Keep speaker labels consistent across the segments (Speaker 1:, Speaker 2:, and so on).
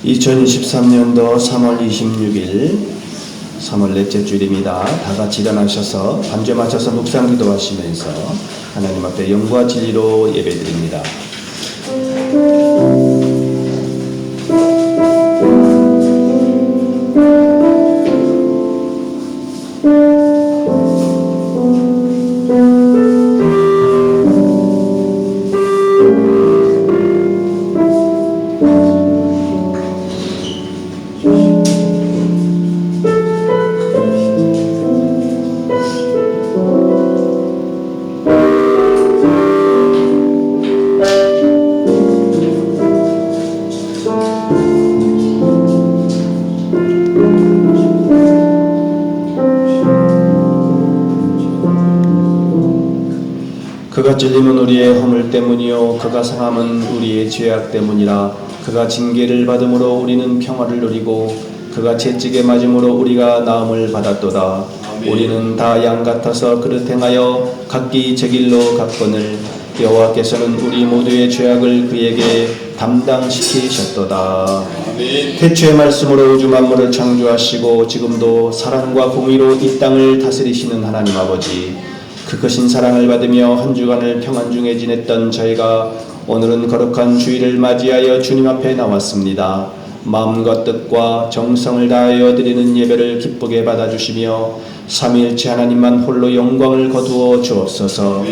Speaker 1: 2023년도 3월 26일 3월 넷째 주일입니다. 다 같이 일어나셔서 반주에 맞춰서 묵상 기도하시면서 하나님 앞에 영과 진리로 예배드립니다. 그가 찔림은 우리의 허물 때문이요 그가 상함은 우리의 죄악 때문이라. 그가 징계를 받음으로 우리는 평화를 누리고 그가 채찍에 맞음으로 우리가 나음을 받았도다. 아멘. 우리는 다 양 같아서 그릇 행하여 각기 제 길로 갔거늘 여호와께서는 우리 모두의 죄악을 그에게 담당시키셨도다. 아멘. 태초의 말씀으로 우주 만물을 창조하시고 지금도 사랑과 공의로 이 땅을 다스리시는 하나님 아버지, 그 크신 사랑을 받으며 한 주간을 평안 중에 지냈던 저희가 오늘은 거룩한 주일을 맞이하여 주님 앞에 나왔습니다. 마음과 뜻과 정성을 다하여 드리는 예배를 기쁘게 받아주시며 삼위일체 하나님만 홀로 영광을 거두어 주옵소서.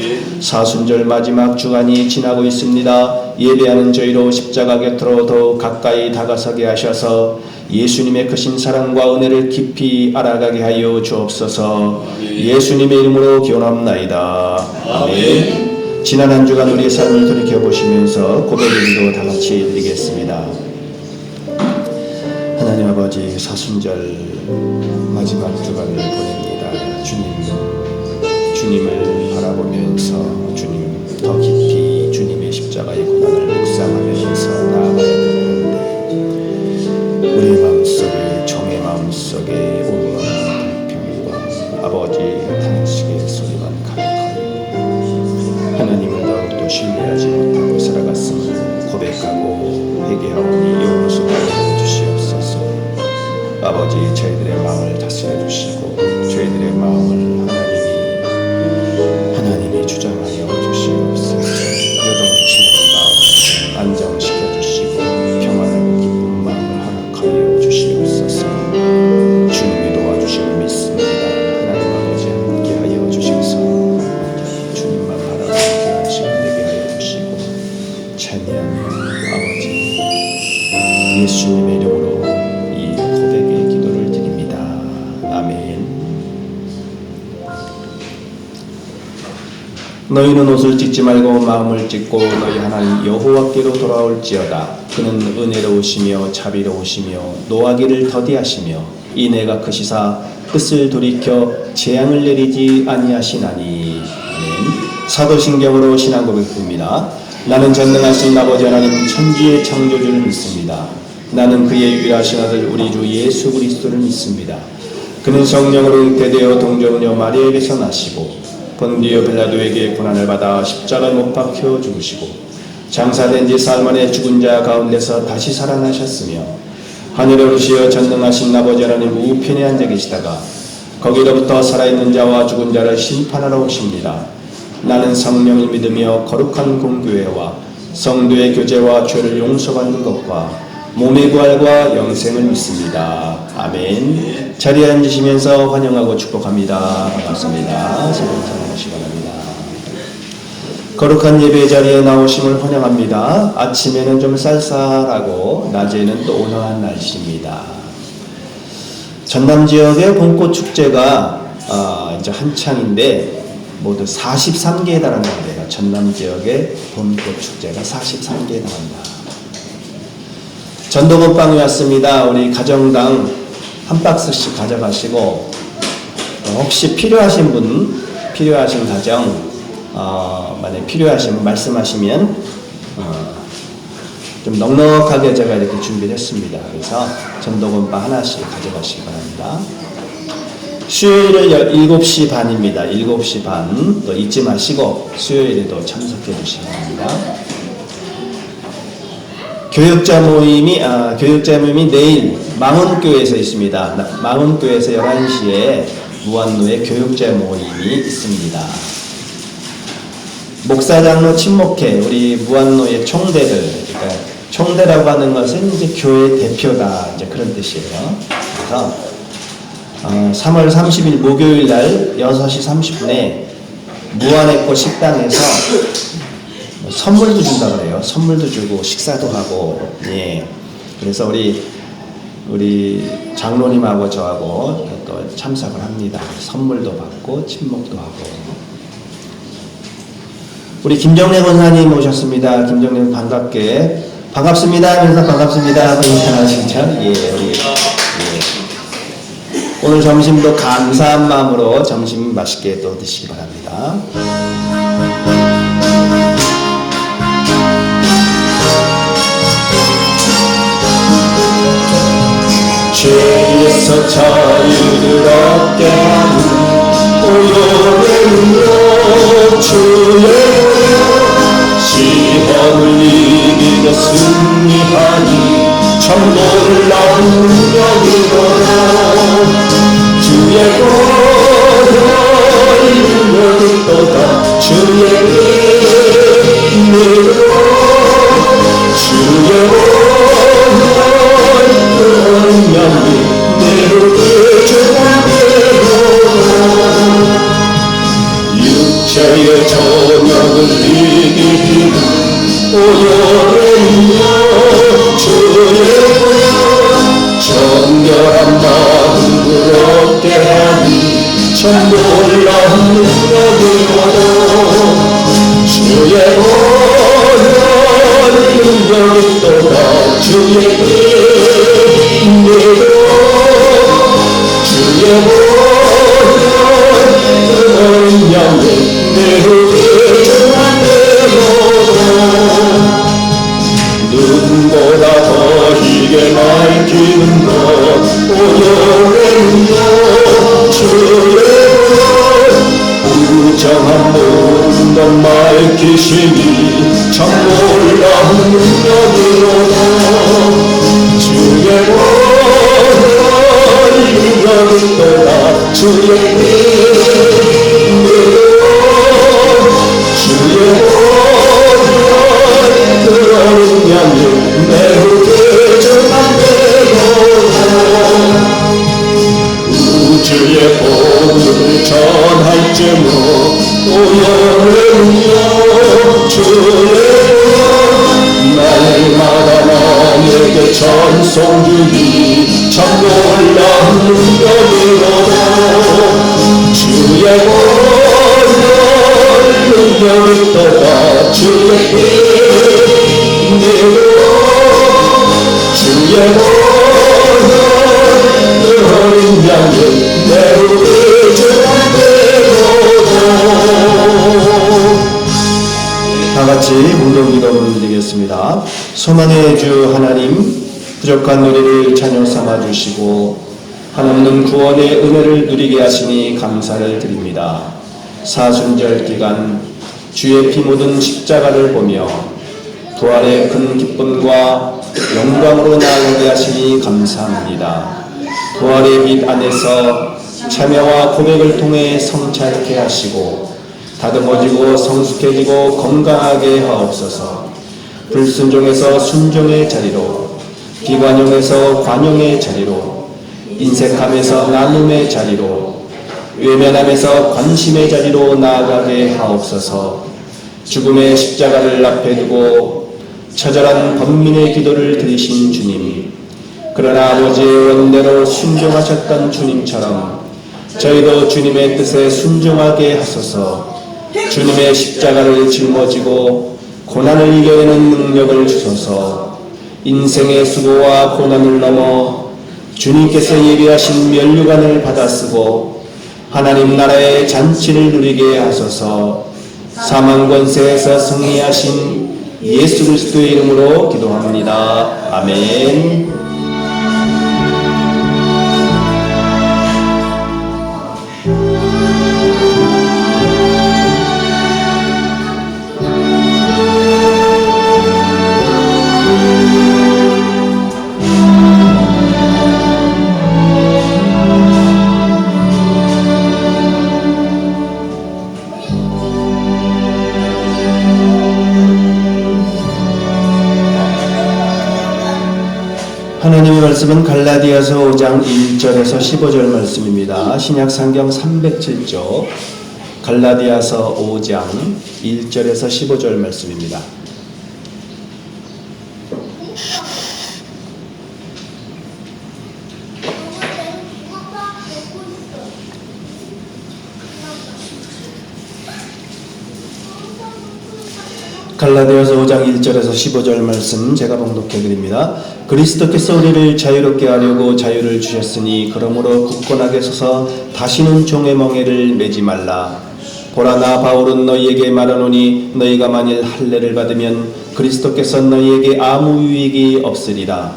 Speaker 1: 사순절 마지막 주간이 지나고 있습니다. 예배하는 저희로 십자가 곁으로 더욱 가까이 다가서게 하셔서 예수님의 크신 사랑과 은혜를 깊이 알아가게 하여 주옵소서. 예수님의 이름으로 기원합나이다. 아멘. 지난 한 주간 우리의 삶을 돌이켜보시면서 고백의 기도 다 같이 드리겠습니다. 하나님 아버지, 사순절 마지막 주간을 보냅니다. 주님을 바라보면서 주님 더 깊이 주님의 십자가의 고난을 묵상하면서 나아가야 되는데 우리의 마음속에, 종의 마음속에 온갖 불평과 아버지 탄식의 소리만 가득하여 하나님을 더욱더 신뢰하지 못하고 살아갔음을 고백하고 회개하오니 용서 주시옵소서. 아버지, 저희들의 마음을 다스려 주시고 저희들의 마음을 하나님이 주장하여 주시옵소서. 요동치는 마음 안정시켜 주시고 평안하고 기쁜 마음을 허락하여 주시옵소서. 주님이 도와주시고 믿습니다. 하나님 아버지 함께하여 주셔서 주님만 바라보는 귀한 시간 되게 하여 주시고 찬양 아버지 예수님의 이름으로 이 고백의 기도를 드립니다. 아멘. 너희는 옷을 찢지 말고 마음을 찢고 너희 하나님 여호와께로 돌아올지어다. 그는 은혜로우시며 자비로우시며 노하기를 더디하시며 인애가 크시사 뜻을 돌이켜 재앙을 내리지 아니하시나니. 아멘. 사도신경으로 신앙 고백입니다. 나는 전능하신 아버지 하나님 천지의 창조주를 믿습니다. 나는 그의 유일하신 아들 우리 주 예수 그리스도를 믿습니다. 그는 성령으로 잉태되어 동정녀 마리아에게서 나시고 본디오 빌라도에게 고난을 받아 십자가에 못 박혀 죽으시고 장사된 지 사흘 만에 죽은 자 가운데서 다시 살아나셨으며 하늘에 오르시어 전능하신 아버지 하나님 우편에 앉아 계시다가 거기로부터 살아있는 자와 죽은 자를 심판하러 오십니다. 나는 성령을 믿으며 거룩한 공교회와 성도의 교제와 죄를 용서받는 것과 몸의 부활과 영생을 믿습니다. 아멘. 자리에 앉으시면서 환영하고 축복합니다. 반갑습니다. 새로운 사랑하시기 바랍니다. 거룩한 예배 자리에 나오심을 환영합니다. 아침에는 좀 쌀쌀하고 낮에는 또 온화한 날씨입니다. 전남 지역의 봄꽃 축제가 이제 한창인데 모두 43개에 달한답니다. 전남 지역의 봄꽃 축제가 43개에 달한다. 전도건빵이 왔습니다. 우리 가정당 한 박스씩 가져가시고 혹시 필요하신 분, 필요하신 가정 만약에 필요하신 분 말씀하시면 좀 넉넉하게 제가 이렇게 준비를 했습니다. 그래서 전도건빵 하나씩 가져가시기 바랍니다. 수요일은 7시 반입니다. 7시 반. 또 잊지 마시고 수요일에도 참석해 주시기 바랍니다. 교육자 모임이 내일 망원교회에서 있습니다. 망원교회에서 11시에 무한노회 교육자 모임이 있습니다. 목사 장로 친목회 우리 무한노회 총대들, 그러니까 총대라고 하는 것은 이제 교회 대표다 이제 그런 뜻이에요. 그래서 3월 30일 목요일 날 6시 30분에 무한의꽃 식당에서 선물도 준다 그래요. 선물도 주고 식사도 하고, 예. 그래서 우리 장로님하고 저하고 또 참석을 합니다. 선물도 받고 친목도 하고. 우리 김정래 권사님 오셨습니다. 김정래 반갑습니다 하면서 반갑습니다 하고 인사하시죠. 예. 오늘 점심도 감사한 마음으로 점심 맛있게 또 드시기 바랍니다. 죄에서 자유를 얻게 하는 오요의 능력 주의 시험을 이기며 승리하니 참 놀라운 능력이로다. 주의 능력이 또다. 주의 힘으로 주의 능력이 내게 주관되도다. 육체의 정욕을 이기는 오요의 능력 주의 정결한 마음을 얻게 하니 참 놀라운 능력이로다. 주의 능력이 또다. 주의 힘으로 주의 능력이 내게 주관되도다. 눈보다 더 희게 밝히는 것 오요의 능력 주의 부정한 모든 것 밝히시니 참 놀라운 능력이로다. 주의 능력이 또다. 주의 힘으로 주의 우주의 복음을 전할지모 오요의 능력 주의 날마다 나에게 전송주니 참 놀라운 능력이로다. 주의 능력이 또다. 주의 힘으로 주의 능력이 내게 주관되도다. 다같이 공동기도 드리겠습니다. 소망의 주 하나님, 부족한 우리를 자녀 삼아주시고 한없는 구원의 은혜를 누리게 하시니 감사를 드립니다. 사순절 기간 주의 피 묻은 십자가를 보며 부활의 큰 기쁨과 영광으로 나아가게 하시니 감사합니다. 부활의 빛 안에서 참여와 고백을 통해 성찰케 하시고 다듬어지고 성숙해지고 건강하게 하옵소서. 불순종에서 순종의 자리로, 비관용에서 관용의 자리로, 인색함에서 나눔의 자리로, 외면함에서 관심의 자리로 나아가게 하옵소서. 죽음의 십자가를 앞에 두고 처절한 범민의 기도를 들으신 주님, 그러나 아버지의 원대로 순종하셨던 주님처럼 저희도 주님의 뜻에 순종하게 하소서. 주님의 십자가를 짊어지고 고난을 이겨내는 능력을 주소서. 인생의 수고와 고난을 넘어 주님께서 예비하신 면류관을 받아쓰고 하나님 나라의 잔치를 누리게 하소서. 사망 권세에서 승리하신 예수 그리스도의 이름으로 기도합니다. 아멘. 하나님의 말씀은 갈라디아서 5장 1절에서 15절 말씀입니다. 신약 성경 307쪽 갈라디아서 5장 1절에서 15절 말씀입니다. 갈라디아서 5장 1절에서 15절 말씀 제가 봉독해 드립니다. 그리스도께서 우리를 자유롭게 하려고 자유를 주셨으니 그러므로 굳건하게 서서 다시는 종의 멍에를 매지 말라. 보라, 나 바울은 너희에게 말하노니 너희가 만일 할례를 받으면 그리스도께서 너희에게 아무 유익이 없으리라.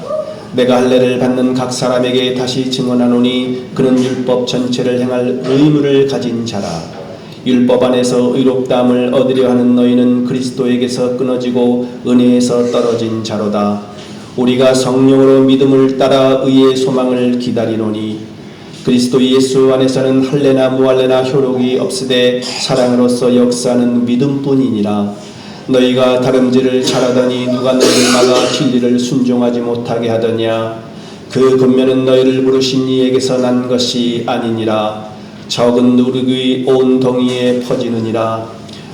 Speaker 1: 내가 할례를 받는 각 사람에게 다시 증언하노니 그는 율법 전체를 행할 의무를 가진 자라. 율법 안에서 의롭다함을 얻으려 하는 너희는 그리스도에게서 끊어지고 은혜에서 떨어진 자로다. 우리가 성령으로 믿음을 따라 의의 소망을 기다리노니 그리스도 예수 안에서는 할례나 무할례나 효력이 없으되 사랑으로서 역사하는 믿음뿐이니라. 너희가 다름질을 잘하더니 누가 너희를 막아 진리를 순종하지 못하게 하더냐. 그 권면은 너희를 부르신 이에게서 난 것이 아니니라. 적은 누룩이 온 동이에 퍼지느니라.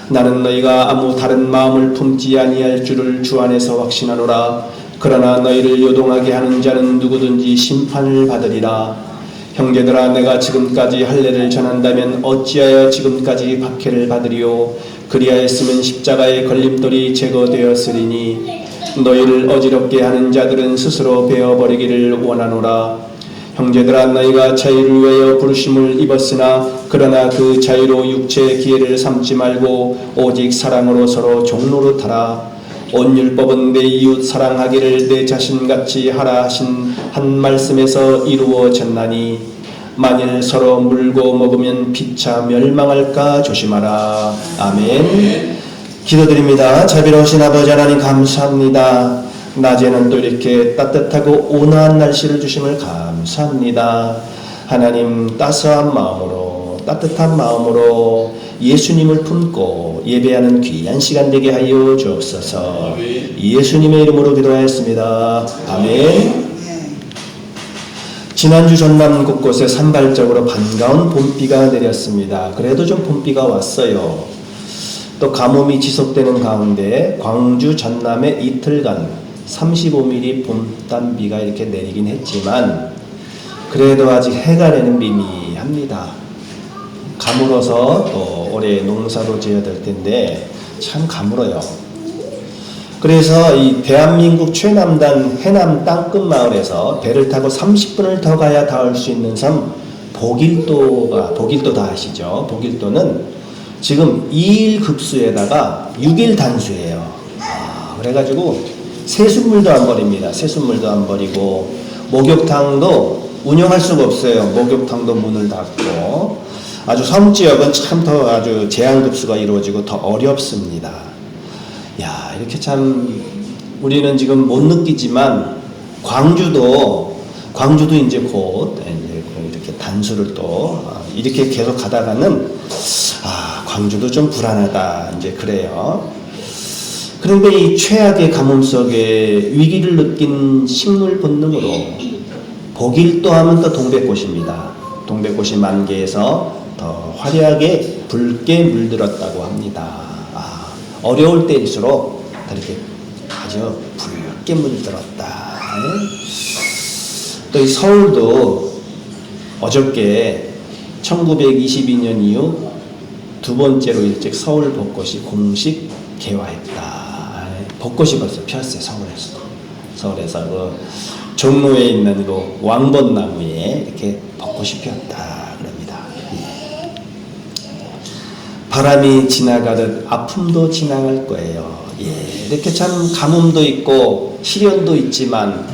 Speaker 1: 나는 너희가 아무 다른 마음을 품지 아니할 줄을 주 안에서 확신하노라. 그러나 너희를 요동하게 하는 자는 누구든지 심판을 받으리라. 형제들아, 내가 지금까지 할례를 전한다면 어찌하여 지금까지 박해를 받으리요. 그리하였으면 십자가의 걸림돌이 제거되었으리니 너희를 어지럽게 하는 자들은 스스로 베어버리기를 원하노라. 형제들아, 너희가 자유를 위하여 부르심을 입었으나 그러나 그 자유로 육체의 기회를 삼지 말고 오직 사랑으로 서로 종노릇하라. 온 율법은 내 이웃 사랑하기를 내 자신같이 하라 하신 한 말씀에서 이루어졌나니 만일 서로 물고 먹으면 피차 멸망할까 조심하라. 아멘. 기도드립니다. 자비로우신 아버지 하나님 감사합니다. 낮에는 또 이렇게 따뜻하고 온화한 날씨를 주심을 감사합니다. 하나님, 따스한 마음으로 따뜻한 마음으로 예수님을 품고 예배하는 귀한 시간 되게 하여 주옵소서. 예수님의 이름으로 기도하였습니다. 아멘. 지난주 전남 곳곳에 산발적으로 반가운 봄비가 내렸습니다. 그래도 좀 봄비가 왔어요. 또 가뭄이 지속되는 가운데 광주 전남에 이틀간 35mm 봄단비가 이렇게 내리긴 했지만 그래도 아직 해가 내는 미미합니다. 가물어서 또 올해 농사도 지어야 될 텐데 참 가물어요. 그래서 이 대한민국 최남단 해남 땅끝 마을에서 배를 타고 30분을 더 가야 닿을 수 있는 섬 복일도 다 아시죠? 복일도는 지금 2일 급수에다가 6일 단수예요. 그래가지고 새순물도 안 버립니다. 새순물도 안 버리고 목욕탕도 운영할 수가 없어요. 목욕탕도 문을 닫고 아주 섬지역은 참 더 아주 제한급수가 이루어지고 더 어렵습니다. 야, 이렇게 참 우리는 지금 못 느끼지만 광주도 이제 곧 이렇게 단수를 또 이렇게 계속 가다가는 광주도 좀 불안하다 이제 그래요. 그런데 이 최악의 가뭄 속에 위기를 느낀 식물 본능으로 복일도 하면 또 동백꽃입니다. 동백꽃이 만개해서 더 화려하게 붉게 물들었다고 합니다. 어려울 때일수록 이렇게 아주 붉게 물들었다. 또 이 서울도 어저께 1922년 이후 두 번째로 일찍 서울 벚꽃이 공식 개화했다. 벚꽃이 벌써 피었어요. 서울에서 그 종로에 있는 그 왕벚나무에 이렇게 벚꽃이 피었다 그럽니다. 바람이 지나가듯 아픔도 지나갈 거예요. 이렇게 참 가뭄도 있고 시련도 있지만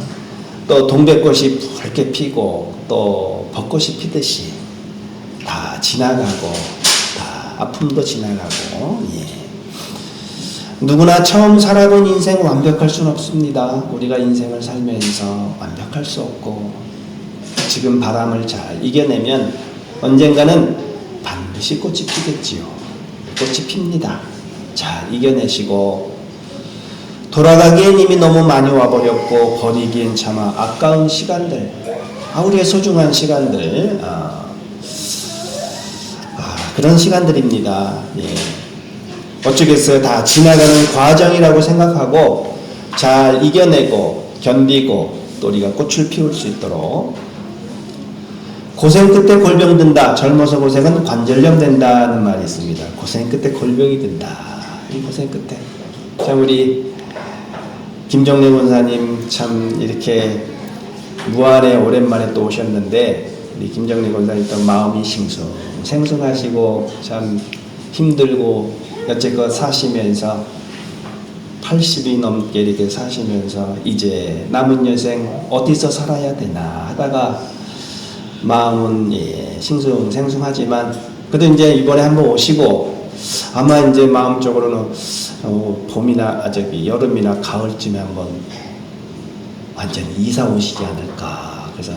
Speaker 1: 또 동백꽃이 붉게 피고 또 벚꽃이 피듯이 다 지나가고 다 아픔도 지나가고 누구나 처음 살아본 인생 완벽할 수는 없습니다. 우리가 인생을 살면서 완벽할 수 없고 지금 바람을 잘 이겨내면 언젠가는 반드시 꽃이 피겠지요. 꽃이 핍니다. 잘 이겨내시고 돌아가기엔 이미 너무 많이 와버렸고 버리기엔 차마 아까운 시간들, 우리의 소중한 시간들, 그런 시간들입니다. 예. 어쩌겠어요. 다 지나가는 과정이라고 생각하고 잘 이겨내고 견디고 또 우리가 꽃을 피울 수 있도록. 고생 끝에 골병 든다. 젊어서 고생은 관절염 된다는 말이 있습니다. 고생 끝에 골병이 든다. 이 고생 끝에. 참 우리 김정래 권사님 참 이렇게 무안에 오랜만에 또 오셨는데 우리 김정래 권사님 또 마음이 생숭하시고 참 힘들고 여태껏 사시면서 80이 넘게 이렇게 사시면서 이제 남은 여생 어디서 살아야 되나 하다가 마음은 생숭하지만 그래도 이제 이번에 한번 오시고 아마 이제 마음적으로는 봄이나 여름이나 가을쯤에 한번 완전히 이사 오시지 않을까. 그래서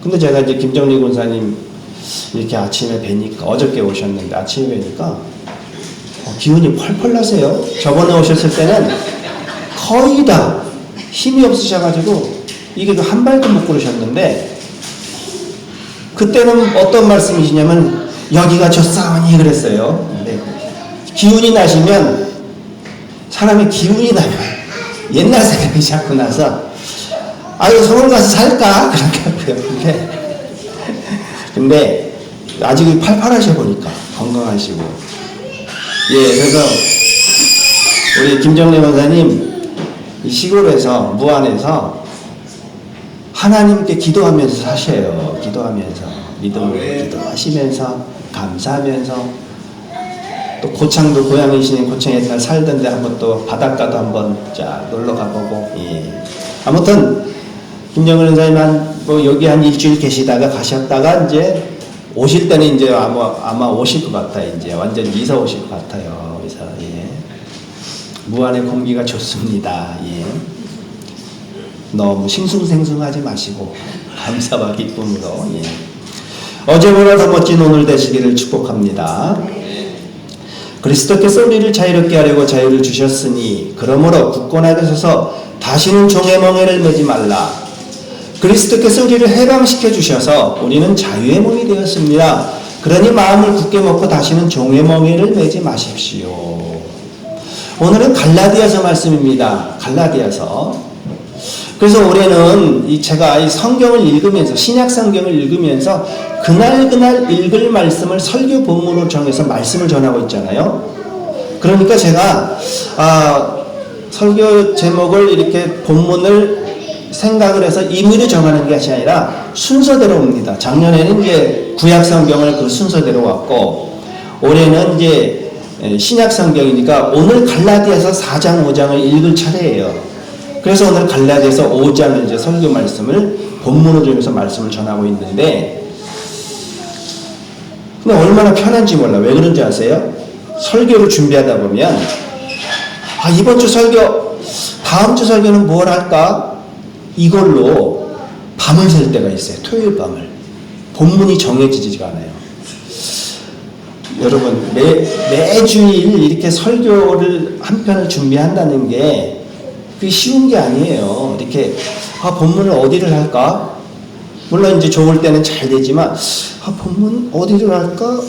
Speaker 1: 근데 제가 이제 김정리 권사님 이렇게 아침에 뵈니까 어저께 오셨는데 아침에 뵈니까 기운이 펄펄 나세요. 저번에 오셨을 때는 거의 다 힘이 없으셔가지고 이게 한 발도 못 걸으셨는데 그때는 어떤 말씀이시냐면 여기가 좋사오니 그랬어요. 근데 기운이 나시면 사람이 기운이 나면 옛날 생각이 자꾸 나서 서울 가서 살까? 그렇게 하고요. 근데 아직 팔팔하셔 보니까 건강하시고 그래서 우리 김정래 권사님 이 시골에서 무안에서 하나님께 기도하면서 사셔요. 기도하면서 믿음으로 기도하시면서 감사하면서 또 고창도 고향이시는 고창에 잘 살던데 한번 또 바닷가도 한번 쫙 놀러 가보고 아무튼 김정은 권사님 여기 한 일주일 계시다가 가셨다가 이제 오실 때는 이제 아마 오실 것 같아요. 이제 완전 이사 오실 것 같아요. 그래서 무안의 공기가 좋습니다. 너무 싱숭생숭하지 마시고 감사와 기쁨으로 어제보다 더 멋진 오늘 되시기를 축복합니다. 그리스도께서 우리를 자유롭게 하려고 자유를 주셨으니 그러므로 굳건하게 서서 다시는 종의 멍에를 매지 말라. 그리스도께서 우리를 해방시켜 주셔서 우리는 자유의 몸이 되었습니다. 그러니 마음을 굳게 먹고 다시는 종의 멍에를 매지 마십시오. 오늘은 갈라디아서 말씀입니다. 갈라디아서. 그래서 올해는 제가 이 성경을 읽으면서 신약 성경을 읽으면서 그날 읽을 말씀을 설교 본문으로 정해서 말씀을 전하고 있잖아요. 그러니까 제가 설교 제목을 이렇게 본문을 생각을 해서 임의로 정하는 것이 아니라 순서대로 옵니다. 작년에는 이제 구약 성경을 그 순서대로 왔고 올해는 이제 신약 성경이니까 오늘 갈라디아서 4장 5장을 읽을 차례예요. 그래서 오늘 갈라디아서 5장을 이제 설교 말씀을 본문으로 정해서 말씀을 전하고 있는데 근데 얼마나 편한지 몰라. 왜 그런지 아세요? 설교를 준비하다 보면 이번 주 설교 다음 주 설교는 뭘 할까? 이걸로 밤을 샐 때가 있어요. 토요일 밤을. 본문이 정해지지가 않아요. 여러분 매주일 이렇게 설교를 한 편을 준비한다는 게 그게 쉬운 게 아니에요. 이렇게 본문을 어디를 할까? 물론 이제 좋을 때는 잘 되지만 본문 어디를 할까?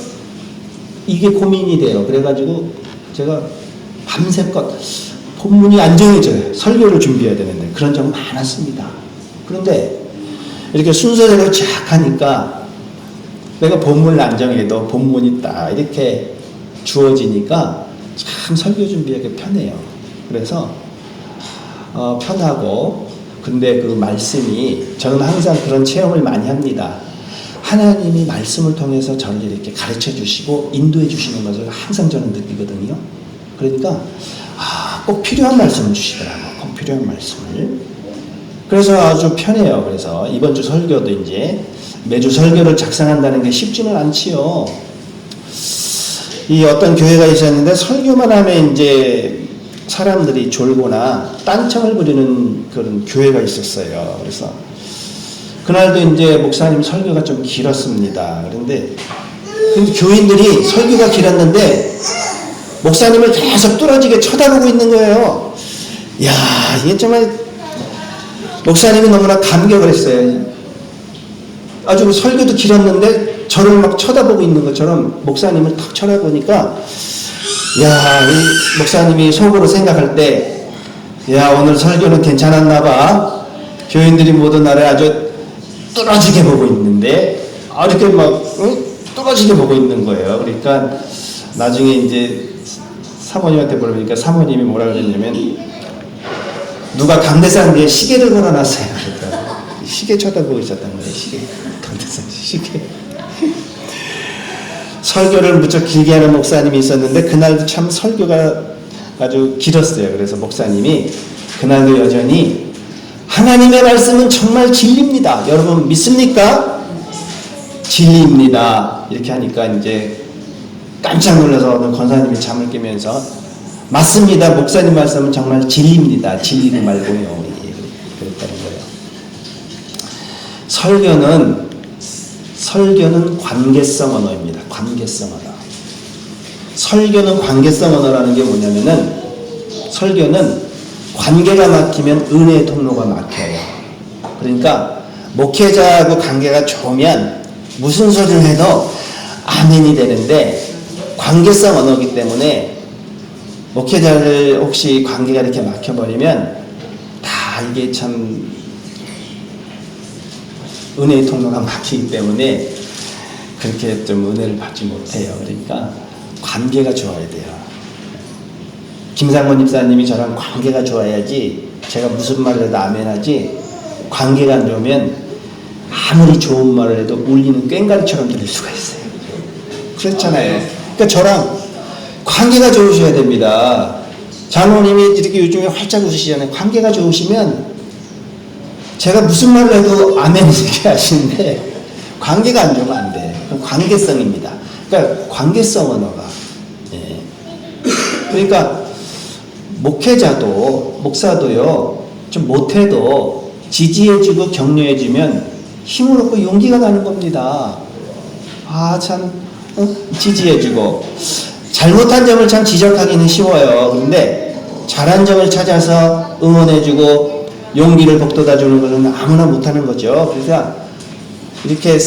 Speaker 1: 이게 고민이 돼요. 그래가지고 제가 밤새껏 본문이 안 정해져요. 설교를 준비해야 되는데 그런 적 많았습니다. 그런데 이렇게 순서대로 쫙 하니까 내가 본문을 안 정해도 본문이 딱 이렇게 주어지니까 참 설교 준비하기 편해요. 그래서 편하고 근데 그 말씀이 저는 항상 그런 체험을 많이 합니다. 하나님이 말씀을 통해서 저를 이렇게 가르쳐 주시고 인도해 주시는 것을 항상 저는 느끼거든요. 그러니까 꼭 필요한 말씀을 주시더라고요. 꼭 필요한 말씀을. 그래서 아주 편해요. 그래서 이번 주 설교도 이제 매주 설교를 작성한다는 게 쉽지는 않지요. 이 어떤 교회가 있었는데 설교만 하면 이제 사람들이 졸거나 딴청을 부리는 그런 교회가 있었어요. 그래서 그날도 이제 목사님 설교가 좀 길었습니다. 그런데 교인들이 설교가 길었는데 목사님을 계속 뚫어지게 쳐다보고 있는 거예요. 야, 이게 정말 목사님이 너무나 감격을 했어요. 아주 설교도 길었는데 저를 막 쳐다보고 있는 것처럼 목사님을 탁 쳐다보니까, 야, 이 목사님이 속으로 생각할 때, 야, 오늘 설교는 괜찮았나 봐. 교인들이 모두 나를 아주 뚫어지게 보고 있는데, 이렇게 막 뚫어지게 보고 있는 거예요. 그러니까 나중에 이제 사모님한테 물어보니까 사모님이 뭐라 그랬냐면, 누가 강대상 뒤에 시계를 걸어놨어요. 그러니까 시계 쳐다보고 있었던 거예요. 시계. 강대상 시계. 설교를 무척 길게 하는 목사님이 있었는데 그날도 참 설교가 아주 길었어요. 그래서 목사님이 그날도 여전히 하나님의 말씀은 정말 진리입니다. 여러분 믿습니까? 진리입니다. 이렇게 하니까 이제 깜짝 놀라서 어느 권사님이 잠을 깨면서 맞습니다. 목사님 말씀은 정말 진리입니다. 진리를 말고요. 그랬다는 거예요. 설교는 관계성 언어입니다. 관계성 언어. 설교는 관계성 언어라는 게 뭐냐면은, 설교는 관계가 막히면 은혜의 통로가 막혀요. 그러니까 목회자하고 관계가 좋으면 무슨 소리를 해도 아멘이 되는데, 관계성 언어이기 때문에 목회자를 혹시 관계가 이렇게 막혀버리면 다 이게 참 은혜의 통로가 막히기 때문에 그렇게 좀 은혜를 받지 못해요. 그러니까 관계가 좋아야 돼요. 김상권 집사님이 저랑 관계가 좋아야지 제가 무슨 말을 해도 아멘하지, 관계가 안 좋으면 아무리 좋은 말을 해도 울리는 꽹과리처럼 들릴 수가 있어요. 그렇잖아요. 그러니까 저랑 관계가 좋으셔야 됩니다. 장로님이 이렇게 요즘에 활짝 웃으시잖아요. 관계가 좋으시면 제가 무슨 말을 해도 아멘 이렇게 하시는데, 관계가 안 좋으면 안 돼. 그건 관계성입니다. 그러니까 관계성 언어가. 예. 그러니까 목회자도 목사도요, 좀 못해도 지지해주고 격려해주면 힘을 얻고 용기가 나는 겁니다. 참 지지해주고, 잘못한 점을 참 지적하기는 쉬워요. 그런데 잘한 점을 찾아서 응원해주고 용기를 북돋아주는 것은 아무나 못하는 거죠. 그래서 이렇게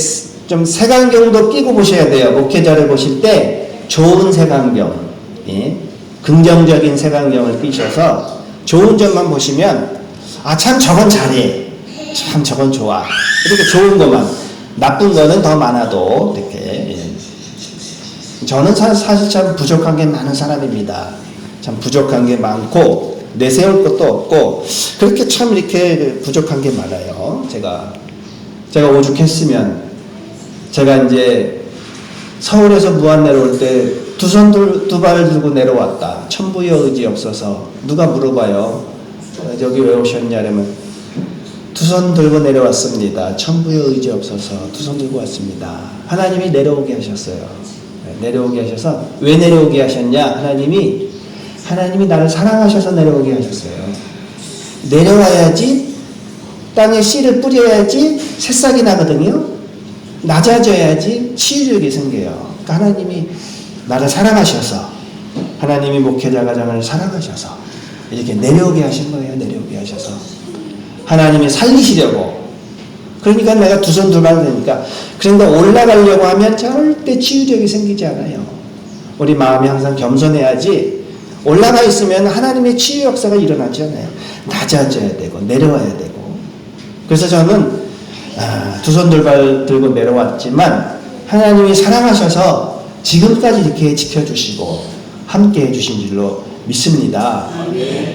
Speaker 1: 좀 색안경도 끼고 보셔야 돼요. 목회자를 보실 때 좋은 색안경, 예? 긍정적인 색안경을 끼셔서 좋은 점만 보시면, 참 저건 잘해, 참 저건 좋아, 이렇게 좋은 것만, 나쁜 거는 더 많아도 이렇게. 저는 사실 참 부족한 게 많은 사람입니다. 참 부족한 게 많고 내세울 것도 없고 그렇게 참 이렇게 부족한 게 많아요. 제가 오죽했으면, 제가 이제 서울에서 무안 내려올 때 두 발 들고 내려왔다. 천부의 의지 없어서. 누가 물어봐요. 여기 왜 오셨냐 그러면 두 손 들고 내려왔습니다. 천부의 의지 없어서 두 손 들고 왔습니다. 하나님이 내려오게 하셨어요. 내려오게 하셔서. 왜 내려오게 하셨냐? 하나님이 나를 사랑하셔서 내려오게 하셨어요. 내려와야지, 땅에 씨를 뿌려야지 새싹이 나거든요. 낮아져야지 치유력이 생겨요. 그러니까 하나님이 나를 사랑하셔서, 하나님이 목회자 가정을 사랑하셔서 이렇게 내려오게 하신 거예요. 내려오게 하셔서 하나님이 살리시려고. 그러니까 내가 두 손 두 발 되니까. 그런데 올라가려고 하면 절대 치유력이 생기지 않아요. 우리 마음이 항상 겸손해야지, 올라가 있으면 하나님의 치유 역사가 일어나지 않아요. 낮아져야 되고 내려와야 되고. 그래서 저는 두 손 두 발 들고 내려왔지만 하나님이 사랑하셔서 지금까지 이렇게 지켜주시고 함께 해주신 줄로 믿습니다.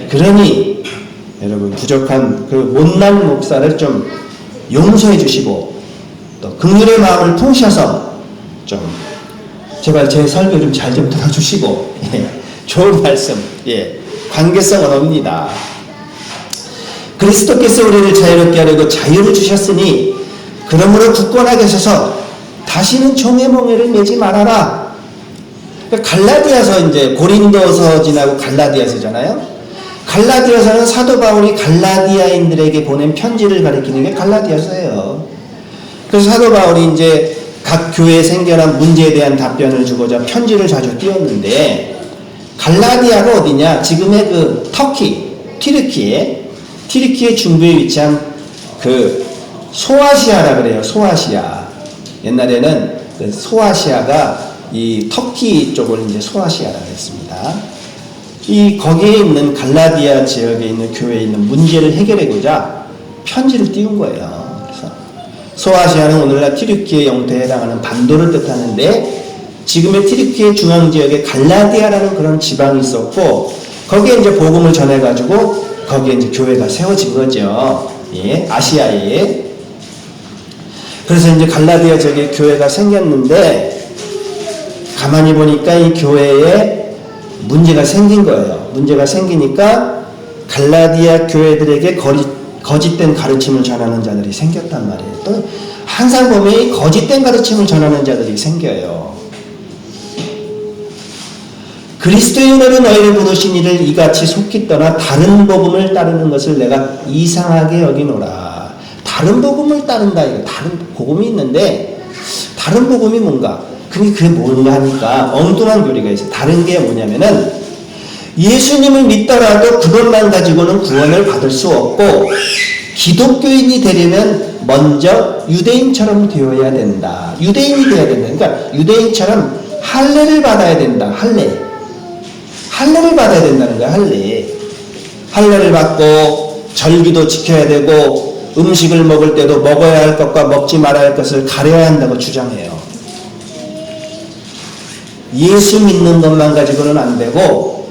Speaker 1: 그러니 여러분, 부족한 그 못난 목사를 좀 용서해 주시고 또 긍휼의 마음을 품으셔서 좀 제발 제 설교 좀 잘 좀 들어주시고, 좋은 말씀, 관계성 언어입니다. 그리스도께서 우리를 자유롭게 하려고 자유를 주셨으니 그러므로 굳건하게 서서 다시는 종의 멍에를 매지 말아라. 그러니까 갈라디아서, 이제 고린도서 지나고 갈라디아서잖아요. 갈라디아서는 사도 바울이 갈라디아인들에게 보낸 편지를 가리키는 게 갈라디아서예요. 그래서 사도 바울이 이제 각 교회에 생겨난 문제에 대한 답변을 주고자 편지를 자주 띄웠는데, 갈라디아가 어디냐? 지금의 그 터키, 튀르키예 중부에 위치한 그 소아시아라 그래요. 소아시아. 옛날에는 그 소아시아가 이 터키 쪽을 이제 소아시아라고 했습니다. 이 거기에 있는 갈라디아 지역에 있는 교회에 있는 문제를 해결하고자 편지를 띄운 거예요. 그래서 소아시아는 오늘날 튀르키예 영토에 해당하는 반도를 뜻하는데 지금의 튀르키예 중앙 지역에 갈라디아라는 그런 지방이 있었고 거기에 이제 복음을 전해가지고 거기에 이제 교회가 세워진 거죠. 예, 아시아에. 그래서 이제 갈라디아 지역에 교회가 생겼는데 가만히 보니까 이 교회에 문제가 생긴 거예요. 문제가 생기니까 갈라디아 교회들에게 거짓된 가르침을 전하는 자들이 생겼단 말이에요. 또 항상 보면 이 거짓된 가르침을 전하는 자들이 생겨요. 그리스도의 은혜로 너희를 부르신 이를 이같이 속히 떠나 다른 복음을 따르는 것을 내가 이상하게 여기노라. 다른 복음을 따른다. 이거 다른 복음이 있는데 다른 복음이 뭔가? 그게 뭔가 하니까 엉뚱한 교리가 있어요. 다른 게 뭐냐면은 예수님을 믿더라도 그것만 가지고는 구원을 받을 수 없고 기독교인이 되려면 먼저 유대인처럼 되어야 된다. 유대인이 되어야 된다. 그러니까 유대인처럼 할례를 받아야 된다. 할례를 받아야 된다는 거야. 할례를 받고 절기도 지켜야 되고 음식을 먹을 때도 먹어야 할 것과 먹지 말아야 할 것을 가려야 한다고 주장해요. 예수 믿는 것만 가지고는 안 되고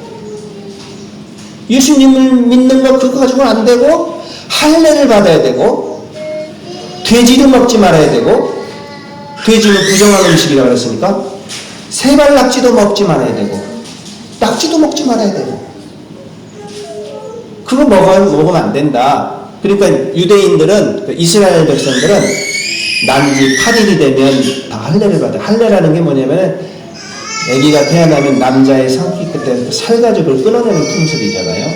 Speaker 1: 예수님을 믿는 것 그거 가지고는 안 되고 할례를 받아야 되고 돼지도 먹지 말아야 되고 돼지는 부정한 음식이라고 그랬으니까 세발낙지도 먹지 말아야 되고 낙지도 먹지 말아야 되고 그거 먹으면 안 된다. 그러니까 유대인들은 이스라엘 백성들은 난지 8일이 되면 다 할례를 받아요. 할례라는 게 뭐냐면 아기가 태어나면 남자의 성기 끝에 살가죽을 끊어내는 풍습이잖아요.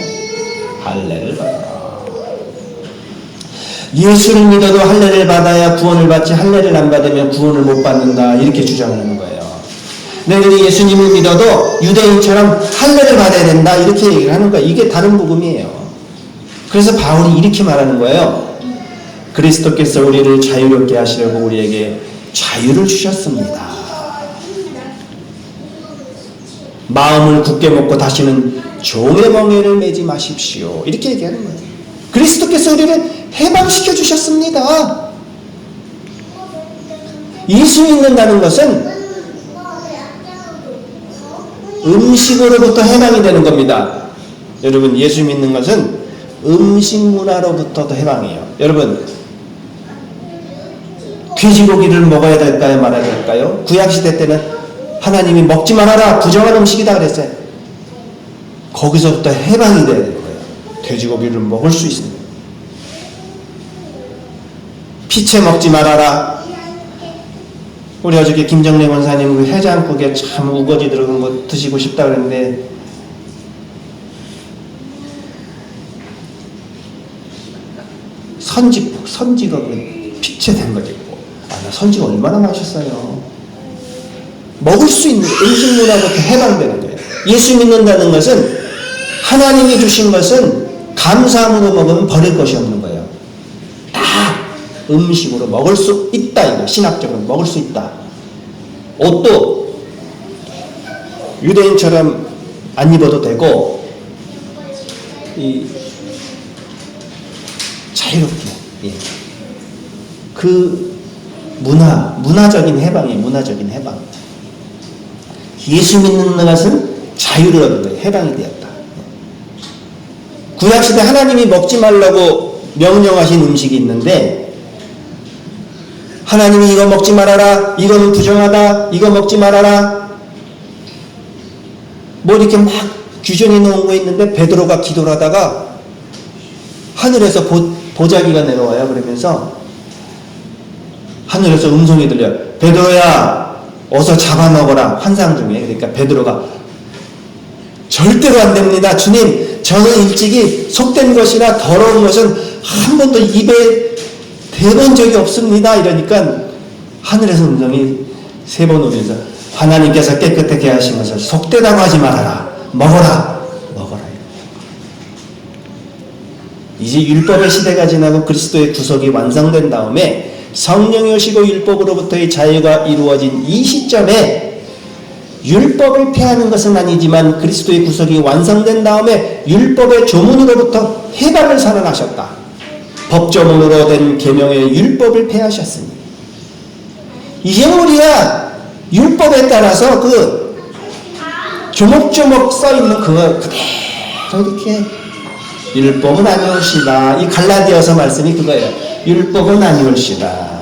Speaker 1: 할례를 받아라. 예수를 믿어도 할례를 받아야 구원을 받지 할례를 안 받으면 구원을 못 받는다. 이렇게 주장하는 거예요. 너희들이 예수님을 믿어도 유대인처럼 할례를 받아야 된다. 이렇게 얘기를 하는 거예요. 이게 다른 복음이에요. 그래서 바울이 이렇게 말하는 거예요. 그리스도께서 우리를 자유롭게 하시려고 우리에게 자유를 주셨습니다. 마음을 굳게 먹고 다시는 종의 멍에를 매지 마십시오. 이렇게 얘기하는 거예요. 그리스도께서 우리를 해방시켜 주셨습니다. 예수 믿는다는 것은 음식으로부터 해방이 되는 겁니다. 여러분, 예수 믿는 것은 음식 문화로부터도 해방이에요. 여러분, 돼지고기를 먹어야 될까요? 말아야 될까요? 구약시대 때는 하나님이 먹지 말아라. 부정한 음식이다 그랬어요. 거기서부터 해방이 돼야 되는 거예요. 돼지고기를 먹을 수 있습니다. 피채 먹지 말아라. 우리 어저께 김정래 원사님 그 해장국에 참 우거지 들어간 거 드시고 싶다 그랬는데 선지가 피채 된 거지. 나 선지가 얼마나 맛있어요. 먹을 수 있는 음식 문화부터 해방되는 거예요. 예수 믿는다는 것은 하나님이 주신 것은 감사함으로 먹으면 버릴 것이 없는 거예요. 다 음식으로 먹을 수 있다. 이거 신학적으로 먹을 수 있다. 옷도 유대인처럼 안 입어도 되고 자유롭게 그 문화적인 해방이에요. 문화적인 해방. 예수 믿는 것은 자유를 얻은 거예요. 해방이 되었다. 구약시대 하나님이 먹지 말라고 명령하신 음식이 있는데 하나님이 이거 먹지 말아라. 이거는 부정하다. 이거 먹지 말아라. 뭐 이렇게 막 규정해 놓은 거 있는데 베드로가 기도를 하다가 하늘에서 보자기가 내려와요. 그러면서 하늘에서 음성이 들려요. 베드로야 어서 잡아먹어라. 환상 중에. 그러니까 베드로가 절대로 안 됩니다. 주님, 저는 일찍이 속된 것이나 더러운 것은 한 번도 입에 대본 적이 없습니다. 이러니까 하늘에서 음성이 3번 오면서 하나님께서 깨끗하게 하신 것을 속되다고 하지 말아라. 먹어라. 이제 율법의 시대가 지나고 그리스도의 구속이 완성된 다음에 성령이 오시고 율법으로부터의 자유가 이루어진 이 시점에 율법을 폐하는 것은 아니지만 그리스도의 구속이 완성된 다음에 율법의 조문으로부터 해방을 선언하셨다. 법조문으로 된 계명의 율법을 폐하셨으니 이제는 우리가 율법에 따라서 그 조목조목 써있는 그거 그대로 이렇게 율법은 아니올시다. 이 갈라디아서 말씀이 그거예요. 율법은 아니올시다.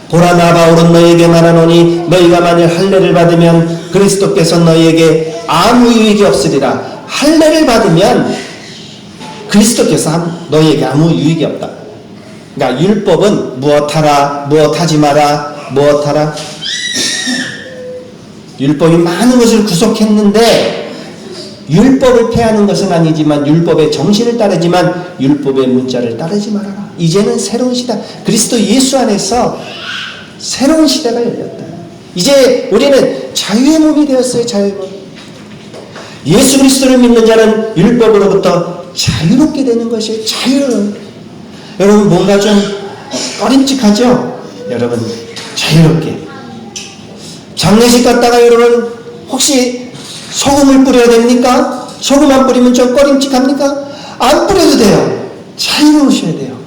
Speaker 1: 보라 나 바울은 너희에게 말하노니 너희가 만일 할례를 받으면 그리스도께서 너희에게 아무 유익이 없으리라. 할례를 받으면 그리스도께서 너희에게 아무 유익이 없다. 그러니까 율법은 무엇하라, 무엇하지 마라, 무엇하라. 율법이 많은 것을 구속했는데 율법을 폐하는 것은 아니지만 율법의 정신을 따르지만 율법의 문자를 따르지 말아라. 이제는 새로운 시대, 그리스도 예수 안에서 새로운 시대가 열렸다. 이제 우리는 자유의 몸이 되었어요. 자유의 몸. 예수 그리스도를 믿는 자는 율법으로부터 자유롭게 되는 것이에요. 자유로운. 여러분 뭔가 좀 꺼림칙하죠? 여러분 자유롭게. 장례식 갔다가 여러분 혹시 소금을 뿌려야 됩니까? 소금 안 뿌리면 좀 꺼림칙합니까? 안 뿌려도 돼요. 자유로우셔야 돼요.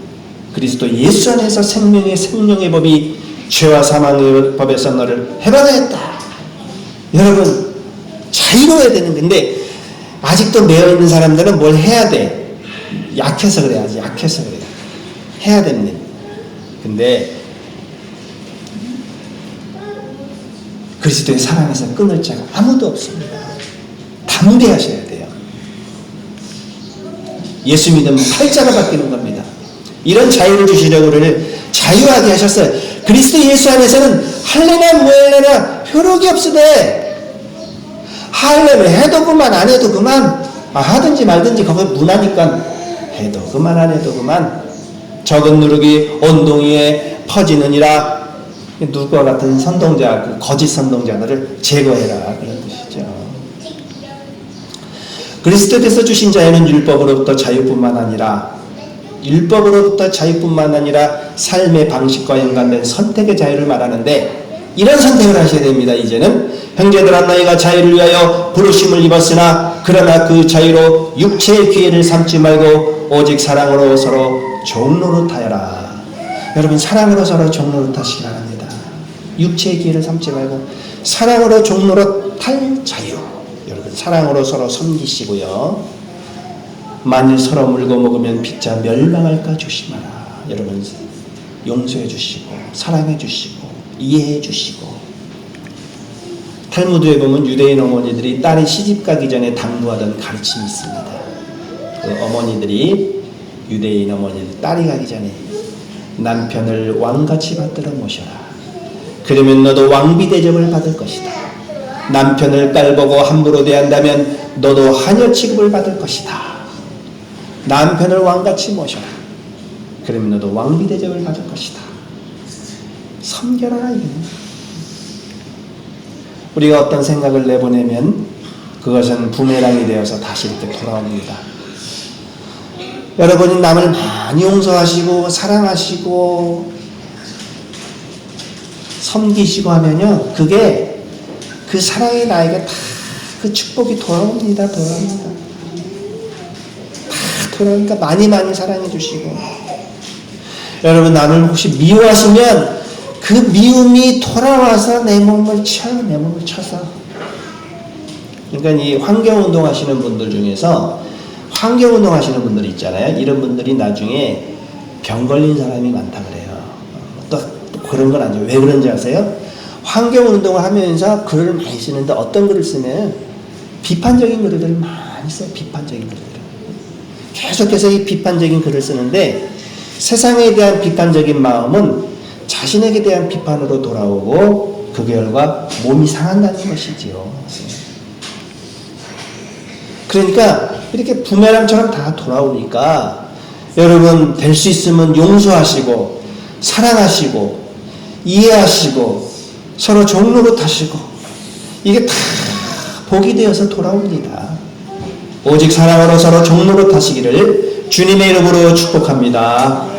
Speaker 1: 그리스도 예수 안에서 생명의 법이 죄와 사망의 법에서 너를 해방하였다. 여러분 자유로워야 되는 건데 아직도 매여있는 사람들은 뭘 해야 돼? 약해서 그래야지. 약해서 그래요. 해야 됩니다. 근데 그리스도의 사랑에서 끊을 자가 아무도 없습니다. 담대하셔야 돼요. 예수 믿으면 팔자가 바뀌는 겁니다. 이런 자유를 주시려고 우리를 자유하게 하셨어요. 그리스도 예수 안에서는 할례나 무할례나 효력이 없으되 할례는 해도 그만 안 해도 그만 하든지 말든지 거기 문화니까 해도 그만 안 해도 그만 적은 누룩이 온 동이에 퍼지느니라. 누구와 같은 선동자, 그 거짓 선동자들을 제거해라 그런 뜻이죠. 그리스도께서 주신 자유는 율법으로부터 자유뿐만 아니라 삶의 방식과 연관된 선택의 자유를 말하는데 이런 선택을 하셔야 됩니다. 이제는 형제들아 너희가 자유를 위하여 부르심을 입었으나 그러나 그 자유로 육체의 기회를 삼지 말고 오직 사랑으로 서로 종노릇하여라. 여러분 사랑으로 서로 종노릇하시기 바랍니다. 육체의 기회를 삼지 말고 사랑으로 종노릇할 자유. 여러분 사랑으로 서로 섬기시고요. 만일 서로 물고 먹으면 피차 멸망할까 조심하라. 여러분 용서해 주시고 사랑해 주시고 이해해 주시고. 탈무드에 보면 유대인 어머니들이 딸이 시집 가기 전에 당부하던 가르침이 있습니다. 그 어머니들이 유대인 어머니들 딸이 가기 전에 남편을 왕같이 받들어 모셔라. 그러면 너도 왕비 대접을 받을 것이다. 남편을 깔보고 함부로 대한다면 너도 하녀 취급을 받을 것이다. 남편을 왕같이 모셔라. 그러면 너도 왕비 대접을 받을 것이다. 섬겨라. 우리가 어떤 생각을 내보내면 그것은 부메랑이 되어서 다시 이렇게 돌아옵니다. 여러분이 남을 많이 용서하시고 사랑하시고 섬기시고 하면요, 그게 그 사랑이 나에게 다 그 축복이 돌아옵니다. 다 돌아오니까 많이 사랑해 주시고. 여러분 남을 혹시 미워하시면 그 미움이 돌아와서 내 몸을 쳐서. 그러니까 이 환경운동 하시는 분들 중에서 환경운동 하시는 분들 있잖아요. 이런 분들이 나중에 병 걸린 사람이 많다 그래요. 또 그런 건 아니죠. 왜 그런지 아세요? 환경운동을 하면서 글을 많이 쓰는데 어떤 글을 쓰면 비판적인 글들을 많이 써요. 비판적인 글들. 계속해서 이 비판적인 글을 쓰는데 세상에 대한 비판적인 마음은 자신에게 대한 비판으로 돌아오고 그 결과 몸이 상한다는 것이지요. 그러니까 이렇게 부메랑처럼 다 돌아오니까 여러분 될 수 있으면 용서하시고 사랑하시고 이해하시고 서로 종로릇하시고 이게 다 복이 되어서 돌아옵니다. 오직 사랑으로 서로 종로로 타시기를 주님의 이름으로 축복합니다.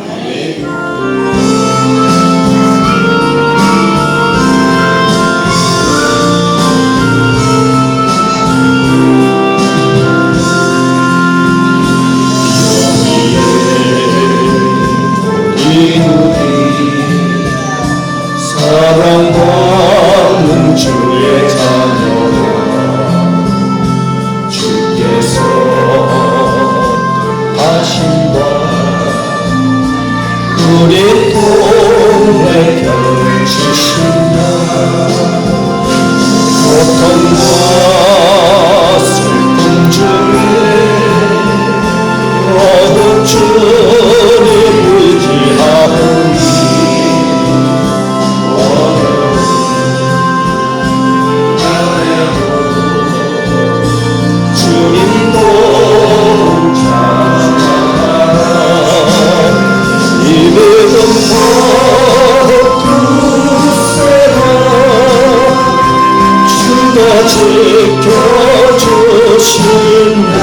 Speaker 2: 사랑받는 주의 자녀라 주께서 뜻하신 바 우리 통해 펼치신다 고통과 슬픔 중에 거듭 주님 의지하오니 지켜주신다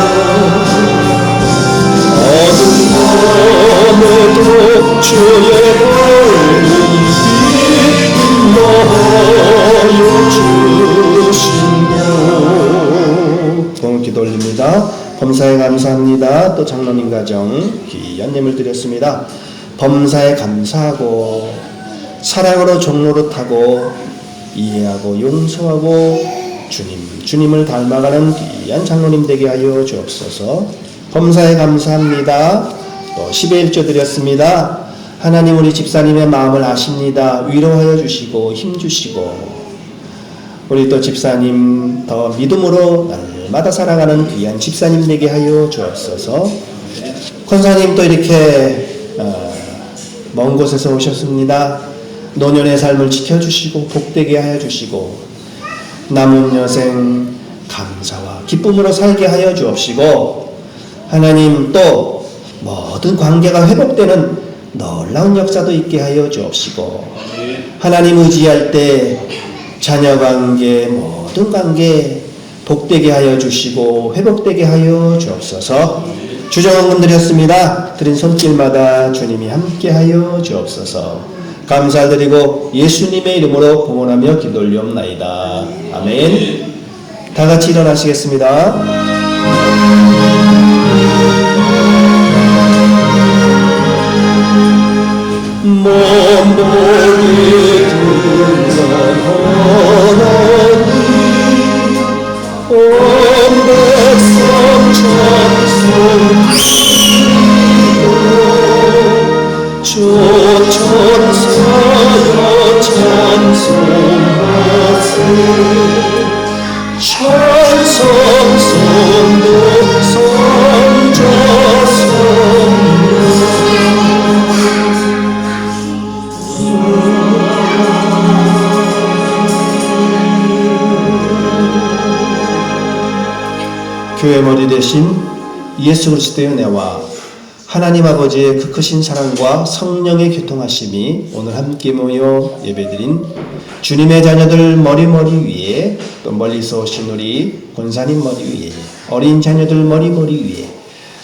Speaker 2: 어둠 밤에도 주의 밝은 빛 넣어주신다.
Speaker 1: 오늘 기도 올립니다. 범사에 감사합니다. 또 장로님 가정 귀한 예물 드렸습니다. 범사에 감사하고 사랑으로 종로로 타고 이해하고 용서하고 주님을 닮아가는 귀한 장로님 되게 하여 주옵소서. 범사에 감사합니다. 또 10의 1조 드렸습니다. 하나님 우리 집사님의 마음을 아십니다. 위로하여 주시고 힘주시고 우리 또 집사님 더 믿음으로 날마다 살아가는 귀한 집사님 되게 하여 주옵소서. 권사님 또 이렇게 먼 곳에서 오셨습니다. 노년의 삶을 지켜주시고 복되게 하여 주시고 남은 여생 감사와 기쁨으로 살게 하여 주옵시고 하나님 또 모든 관계가 회복되는 놀라운 역사도 있게 하여 주옵시고 하나님 의지할 때 자녀관계 모든 관계 복되게 하여 주시고 회복되게 하여 주옵소서. 주정원금 드렸습니다. 드린 손길마다 주님이 함께 하여 주옵소서. 감사드리고 예수님의 이름으로 공헌하며 기도 올리옵나이다. 아멘. 다 같이 일어나시겠습니다.
Speaker 2: 먼 멀리 등장하나니 온 백성 찬송하시고 주 천사여 찬송하세 찬송 성도 성자
Speaker 1: 교회 머리 대신 예수 그리스도의 은혜와 하나님 아버지의 그 크신 사랑과 성령의 교통하심이 오늘 함께 모여 예배드린 주님의 자녀들 머리 위에 또 멀리서 오신 우리 권사님 머리 위에 어린 자녀들 머리 위에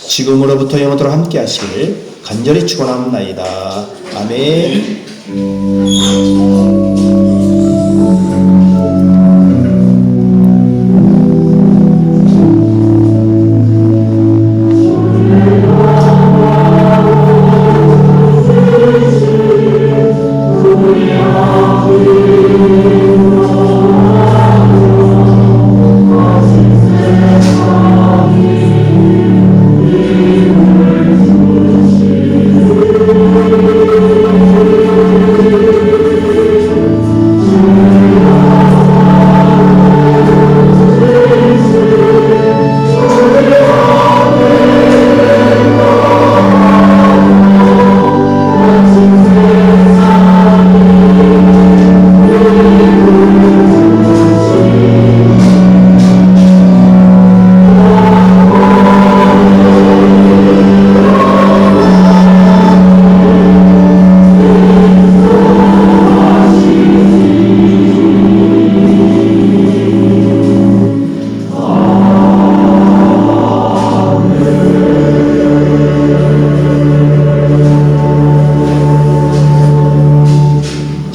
Speaker 1: 지금으로부터 영원토록 함께 하시기를 간절히 축원합니다. 아멘.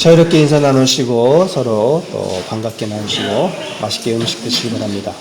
Speaker 1: 자유롭게 인사 나누시고 서로 또 반갑게 나누시고 맛있게 음식 드시기 바랍니다.